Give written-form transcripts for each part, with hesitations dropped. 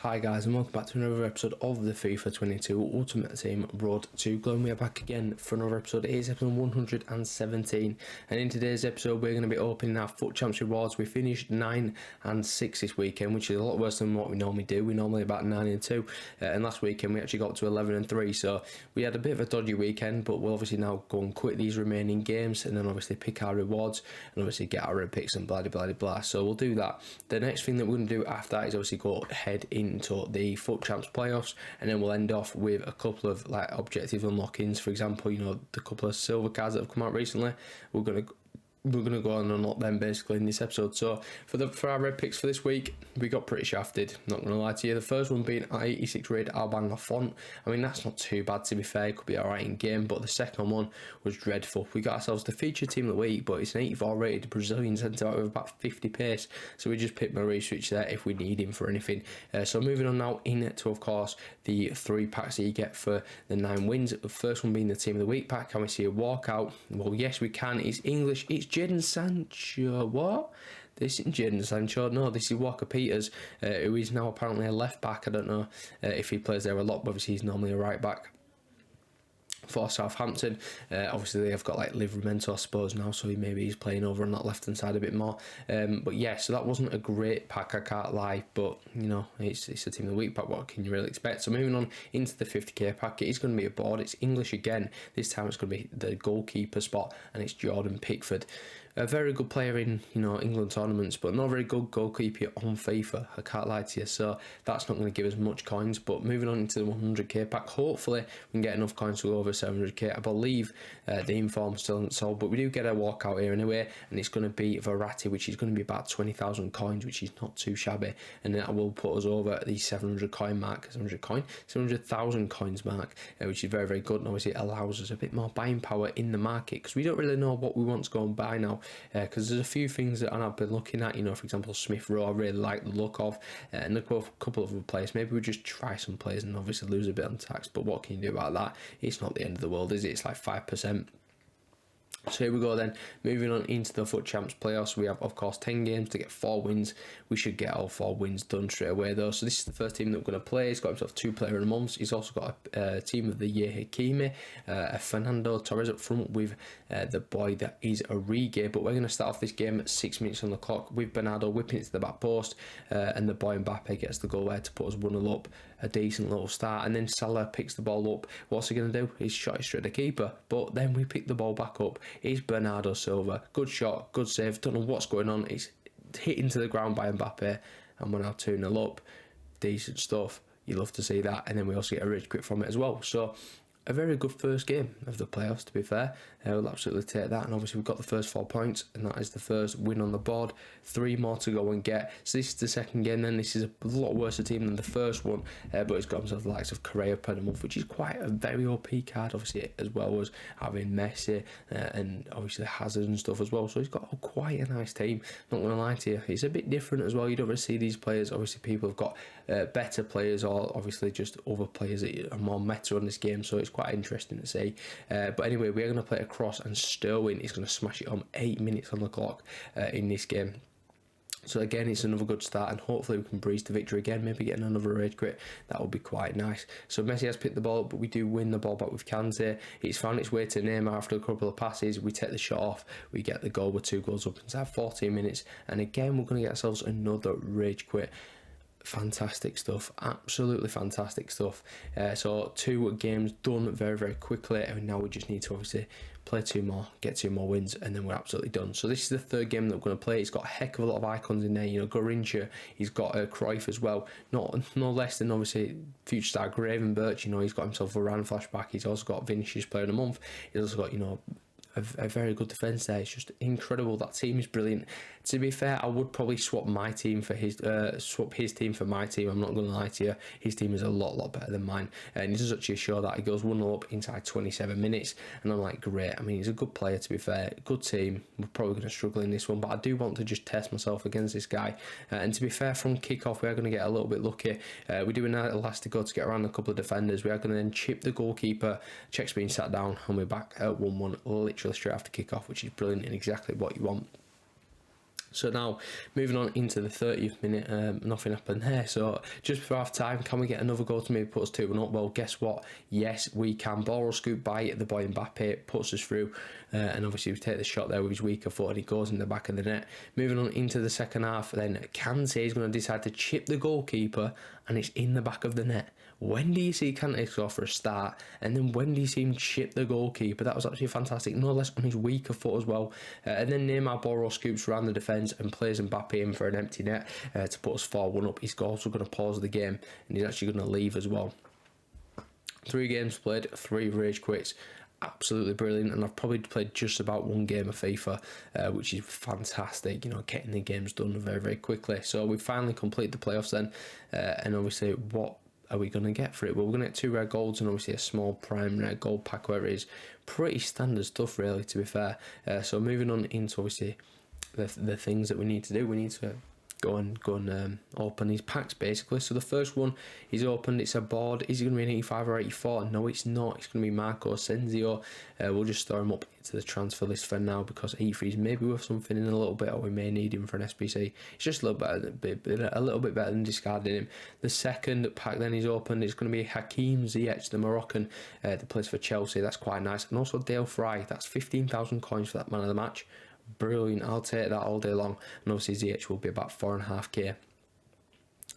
Hi guys, and welcome back to another episode of the FIFA 22 Ultimate Team Road to Glow. We are back again for another episode. It is episode 117, and in today's episode we're going to be opening our FUT Champs rewards. We finished 9 and 6 this weekend, which is a lot worse than what we normally do. We're normally about 9 and 2, and last weekend we actually got to 11 and 3, so we had a bit of a dodgy weekend, but we'll obviously now go and quit these remaining games and then obviously pick our rewards and obviously get our red picks and blah blah blah blah. So we'll do that. The next thing that we're going to do after that is obviously go head into the FUT Champs playoffs, and then we'll end off with a couple of like objective unlockings. For example, you know, the couple of silver cards that have come out recently. We're gonna go on and unlock them basically in this episode. So for our red picks for this week, we got pretty shafted, not gonna lie to you. The first one being 86 rated Albanga Font. I mean, that's not too bad, to be fair. It could be alright in game, but the second one was dreadful. We got ourselves the feature team of the week, but it's an 84 rated Brazilian centre out with about 50 pace, so we just picked Marie switch there if we need him for anything. So moving on now into, of course, the 3 packs that you get for the 9 wins. The first one being the team of the week pack. Can we see a walkout? Well, yes we can. It's English. It's Jadon Sancho. What? This isn't Jadon Sancho. No, this is Walker Peters, who is now apparently a left back. I don't know if he plays there a lot, but obviously he's normally a right back for Southampton. Obviously they have got like Livramento, I suppose, now, so maybe he's playing over on that left hand side a bit more. But yeah, so that wasn't a great pack, I can't lie, but you know, it's a team of the week pack. What can you really expect? So moving on into the 50k pack, it is going to be a board. It's English again. This time it's going to be the goalkeeper spot, and it's Jordan Pickford. A very good player in, you know, England tournaments, but not a very good goalkeeper on FIFA, I can't lie to you, so that's not going to give us much coins. But moving on into the 100k pack, hopefully we can get enough coins to go over 700k. I believe the inform still isn't sold, but we do get a walkout here anyway, and it's going to be Verratti, which is going to be about 20,000 coins, which is not too shabby, and that will put us over the 700 coin mark, 700,000 coins mark, which is very, very good, and obviously it allows us a bit more buying power in the market, because we don't really know what we want to go and buy now. Because there's a few things that I've been looking at, you know, for example, Smith Rowe, I really like the look of, and a couple of other players. Maybe we just try some players and obviously lose a bit on tax, but what can you do about that? It's not the end of the world, is it? It's like 5%. So here we go then, moving on into the FUT Champs playoffs. We have, of course, 10 games to get 4 wins. We should get all 4 wins done straight away though. So this is the first team that we're going to play. He's got himself 2 player in a month. He's also got a team of the year Hakimi, a Fernando Torres up front with the boy that is Origi. But we're going to start off this game at 6 minutes on the clock with Bernardo whipping it to the back post, and the boy Mbappe gets the goal there to put us 1-0 up. A decent little start, and then Salah picks the ball up. What's he going to do? He's shot it straight at the keeper, but then we pick the ball back up. It's Bernardo Silva. Good shot, good save. Don't know what's going on. It's hit into the ground by Mbappe, and we're now 2-0 up. Decent stuff. You love to see that, and then we also get a rich quit from it as well. So a very good first game of the playoffs, to be fair. We'll absolutely take that, and obviously we've got the first 4 points, and that is the first win on the board. 3 more to go and get. So this is the second game then. This is a lot worse a team than the first one, but it's got himself the likes of Correa per month, which is quite a very OP card, obviously, as well as having Messi and obviously Hazard and stuff as well. So he's got quite a nice team, not going to lie to you. It's a bit different as well. You don't really see these players. Obviously people have got better players, or obviously just other players that are more meta on this game, so it's quite interesting to see. But anyway, we're going to play a cross, and Sterling is going to smash it on 8 minutes on the clock in this game. So again, it's another good start, and hopefully we can breeze to victory again, maybe getting another rage quit. That would be quite nice. So Messi has picked the ball up, but we do win the ball back with Kante. It's found its way to Neymar after a couple of passes. We take the shot off, we get the goal with 2 goals up inside 14 minutes, and again we're going to get ourselves another rage quit. Fantastic stuff, absolutely fantastic stuff. So 2 games done very, very quickly, and now we just need to obviously play 2 more, get 2 more wins, and then we're absolutely done. So this is the third game that we're going to play. It's got a heck of a lot of icons in there, you know, Garrincha, he's got Cruyff as well, no less than obviously future star Gravenberch. You know, he's got himself a Varane flashback. He's also got Vinicius player of the month. He's also got, you know, a very good defence there. It's just incredible. That team is brilliant. To be fair, I would probably swap my team for his team for my team. I'm not going to lie to you. His team is a lot better than mine, and he does actually show that. He goes 1-0 up inside 27 minutes, and I'm like, great. I mean, he's a good player, to be fair. Good team. We're probably going to struggle in this one, but I do want to just test myself against this guy. And to be fair, from kick-off, we are going to get a little bit lucky. We're doing an elastico to get around a couple of defenders. We are going to then chip the goalkeeper. Check's being sat down, and we're back at 1-1, literally straight after kick-off, which is brilliant and exactly what you want. So now, moving on into the 30th minute, nothing happened there. So just before half time, can we get another goal to maybe put us 2-1 up? Well, guess what? Yes, we can. Ball roll scoop by the boy Mbappe, puts us through, and obviously we take the shot there with his weaker foot and he goes in the back of the net. Moving on into the second half, then Kante is going to decide to chip the goalkeeper and it's in the back of the net. When do you see Kante score for a start? And then when do you see him chip the goalkeeper? That was actually fantastic. No less on his weaker foot as well. And then Neymar ball roll scoops around the defence and plays Mbappe in for an empty net to put us 4-1 up. He's also going to pause the game and he's actually going to leave as well. 3 games played, 3 rage quits. Absolutely brilliant, and I've probably played just about 1 game of FIFA, which is fantastic, you know, getting the games done very, very quickly. So we finally complete the playoffs then, and obviously what are we going to get for it? Well, we're going to get 2 rare golds and obviously a small prime rare gold pack, where it is pretty standard stuff really, to be fair. So moving on into obviously the things that we need to do, we need to go and open these packs basically. So the first one is opened, it's a board. Is it going to be an 85 or 84? No, it's not. It's going to be Marco Asensio. We'll just store him up into the transfer list for now because 83 is maybe worth something in a little bit, or we may need him for an SBC. It's just a little bit better than discarding him. The second pack then is opened. It's going to be Hakim Ziyech, the Moroccan that plays for Chelsea. That's quite nice. And also Dale Fry. That's 15,000 coins for that man of the match. Brilliant, I'll take that all day long. And obviously Ziyech will be about 4.5k,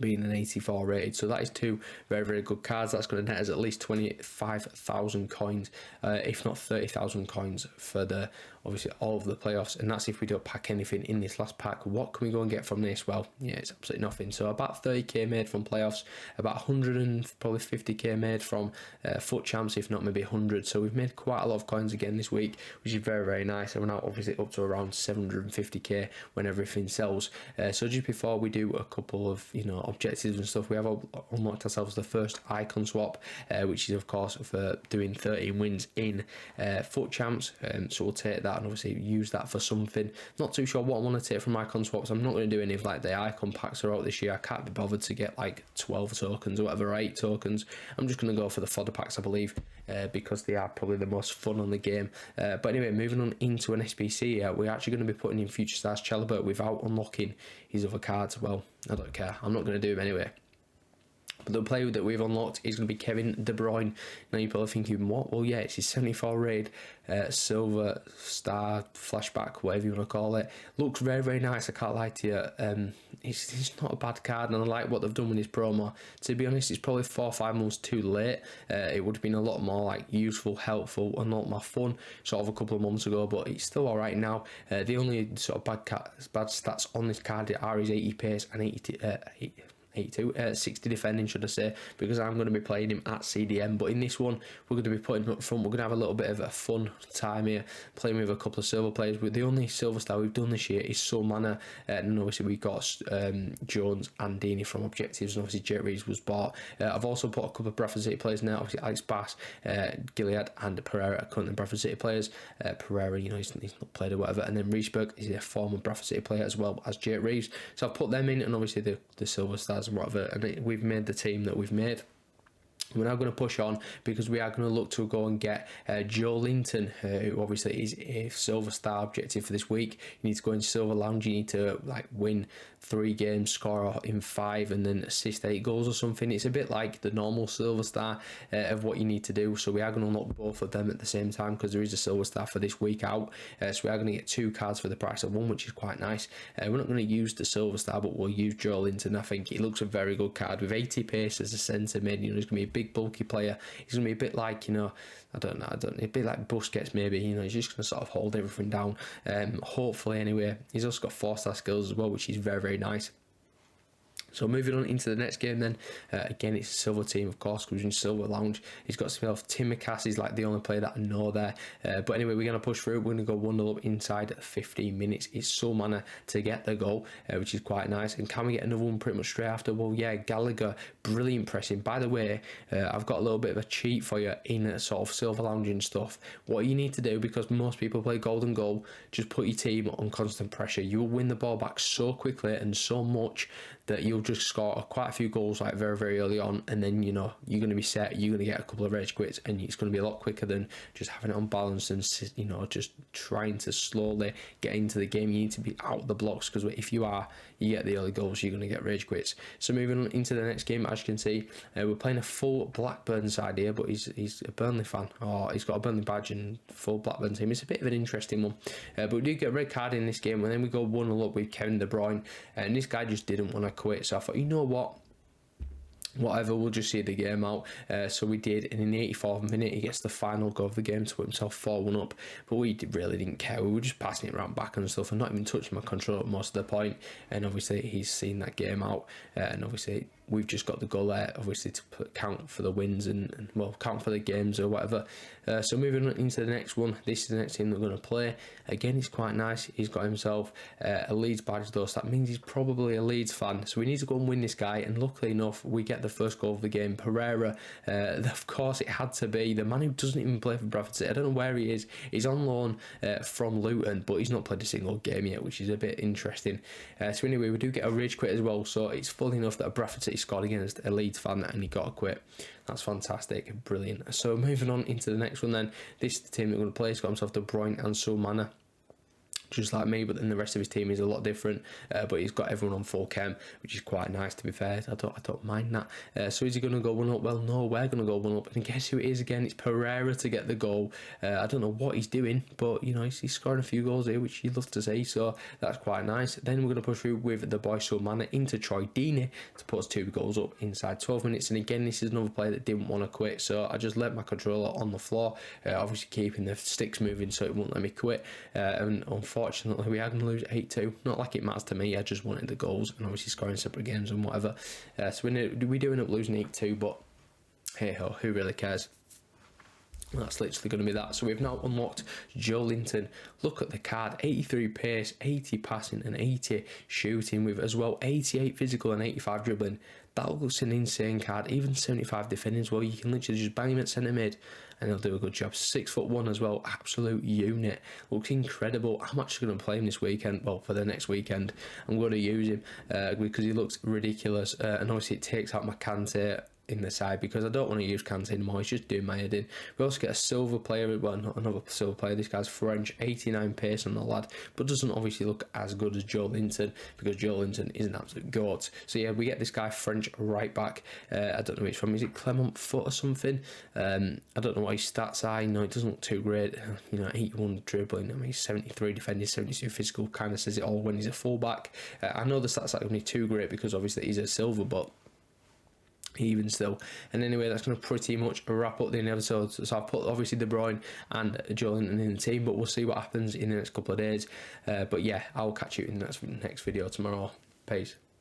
being an 84 rated. So that is 2 very, very good cards. That's going to net us at least 25,000 coins, if not 30,000 coins for the obviously all of the playoffs. And that's if we don't pack anything in this last pack. What can we go and get from this? Well, yeah, it's absolutely nothing. So about 30k made from playoffs, about 100 and probably 50k made from foot champs, if not maybe 100. So we've made quite a lot of coins again this week, which is very, very nice. And we're now obviously up to around 750k when everything sells. So just before we do a couple of, you know, objectives and stuff, we have unlocked ourselves the first icon swap, which is of course for doing 13 wins in foot champs. So we'll take that and obviously use that for something. Not too sure what I want to take from icon swaps. I'm not going to do any of like the icon packs are out this year. I can't be bothered to get like 12 tokens or whatever, 8 tokens. I'm just going to go for the fodder packs, I believe, because they are probably the most fun on the game. But anyway, moving on into an SBC here, we're actually going to be putting in Future Stars Chalobah without unlocking his other cards. Well, I don't care. I'm not going to do him anyway. But the player that we've unlocked is going to be Kevin De Bruyne. Now you're probably thinking, what? Well, yeah, it's his 74 raid, silver star flashback, whatever you want to call it. Looks very, very nice. I can't lie to you. It's not a bad card, and I like what they've done with his promo. To be honest, it's probably 4 or 5 months too late. It would have been a lot more like useful, helpful, and a lot more fun sort of a couple of months ago. But it's still all right now. The only sort of bad stats on this card are his 80 pace and 60 defending, should I say, because I'm going to be playing him at CDM. But in this one, we're going to be putting him up front. We're going to have a little bit of a fun time here, playing with a couple of silver players. But the only silver star we've done this year is Solmana, and obviously we've got Jones and Deeney from objectives, and obviously Jet Reeves was bought. I've also put a couple of Bradford City players now, obviously Alex Bass, Gilead and Pereira are currently Bradford City players. Pereira, you know, he's not played or whatever, and then Riesberg is a former Bradford City player as well as Jet Reeves. So I've put them in, and obviously the silver stars and whatever, and we've made the team that we've made. We're now going to push on because we are going to look to go and get Joelinton, who obviously is a silver star objective for this week. You need to go in silver lounge. You need to like win 3 games, score in 5, and then assist 8 goals or something. It's a bit like the normal silver star of what you need to do. So we are going to unlock both of them at the same time because there is a silver star for this week out. So we are going to get 2 cards for the price of 1, which is quite nice. We're not going to use the silver star, but we'll use Joelinton. I think he looks a very good card with 80 pace as a centre mid. You know, he's going to be a big bulky player. He's going to be a bit like, you know, I don't know, a bit like Busquets maybe. You know, he's just going to sort of hold everything down. Hopefully, anyway. He's also got 4-star skills as well, which is very, very nice. So moving on into the next game then, again it's a silver team of course, because we're in silver lounge. He's got himself Tim McCass, he's like the only player that I know there. But anyway, we're going to push through. We're going to go 1-0 up inside 15 minutes. It's Solmana to get the goal, which is quite nice. And can we get another one pretty much straight after? Well, yeah, Gallagher, brilliant pressing. By the way, I've got a little bit of a cheat for you in a sort of silver lounge and stuff. What you need to do, because most people play golden goal, just put your team on constant pressure. You will win the ball back so quickly and so much that you'll just score quite a few goals like very, very early on, and then you know you're going to be set, you're going to get a couple of rage quits, and it's going to be a lot quicker than just having it on balance and, you know, just trying to slowly get into the game. You need to be out the blocks, because if you are, you get the early goals, you're going to get rage quits. So moving on into the next game, as you can see, we're playing a full Blackburn side here, but he's a Burnley fan, or he's got a Burnley badge and full Blackburn team. It's a bit of an interesting one, but we do get a red card in this game, and then we go 1-0 up with Kevin De Bruyne, and this guy just didn't want to quit. So I thought, you know what, whatever, we'll just see the game out. So we did, and in the 84th minute he gets the final goal of the game to put himself 4-1 up, but we really didn't care. We were just passing it around back and stuff and not even touching my controller at most of the point, and obviously he's seen that game out, and obviously we've just got the goal there, obviously, to count for the wins and well, count for the games or whatever. So moving on into the next one, this is the next team that we're going to play. Again, he's quite nice. He's got himself a Leeds badge though, so that means he's probably a Leeds fan. So we need to go and win this guy, and luckily enough, we get the first goal of the game. Pereira, of course it had to be the man who doesn't even play for Bradford City. I don't know where he is. He's on loan from Luton, but he's not played a single game yet, which is a bit interesting. So anyway, we do get a rage quit as well, so it's funny enough that Bradford City scored against a Leeds fan and he got a quit. That's fantastic, brilliant. So moving on into the next one then, this is the team that we're going to play. He's got himself De Bruyne and Solmana, just like me, but then the rest of his team is a lot different, but he's got everyone on full chem, which is quite nice, to be fair. I don't mind that. So is he going to go 1-up? Well, no, we're going to go 1-up, and guess who it is again? It's Pereira to get the goal. I don't know what he's doing, but you know, he's scoring a few goals here, which you'd love to see, so that's quite nice. Then we're going to push through with the boy Solmana into Troy Deeney to put us 2 goals up inside 12 minutes, and again, this is another player that didn't want to quit, so I just left my controller on the floor, obviously keeping the sticks moving so it won't let me quit, and unfortunately we are going to lose 8-2. Not like it matters to me, I just wanted the goals and obviously scoring separate games and whatever. So we do end up losing 8-2, but hey ho, who really cares? That's literally going to be that. So we've now unlocked Joelinton. Look at the card, 83 pace, 80 passing and 80 shooting, with as well 88 physical and 85 dribbling. That looks an insane card. Even 75 defending as well. You can literally just bang him at centre mid and he'll do a good job. 6'1" as well, absolute unit. Looks incredible. I'm actually going to play him this weekend, well, for the next weekend. I'm going to use him because he looks ridiculous, and obviously it takes out my Kante in the side, because I don't want to use Kante anymore. He's just doing my head in. We also get a silver player, well, not another silver player. This guy's French, 89 pace on the lad, but doesn't obviously look as good as Joelinton, because Joelinton is an absolute goat. So yeah, we get this guy French right back. I don't know where he's from. Is it Clermont Foot or something? I don't know what his stats are. You know, it doesn't look too great. You know, 81 dribbling. I mean, he's 73 defending, 72 physical. Kind of says it all when he's a fullback. I know the stats aren't going to be too great because obviously he's a silver, but even still. And anyway, that's going to pretty much wrap up the episode. So I've put obviously De Bruyne and Joelinton in the team, but we'll see what happens in the next couple of days. But yeah, I'll catch you in the next video tomorrow. Peace.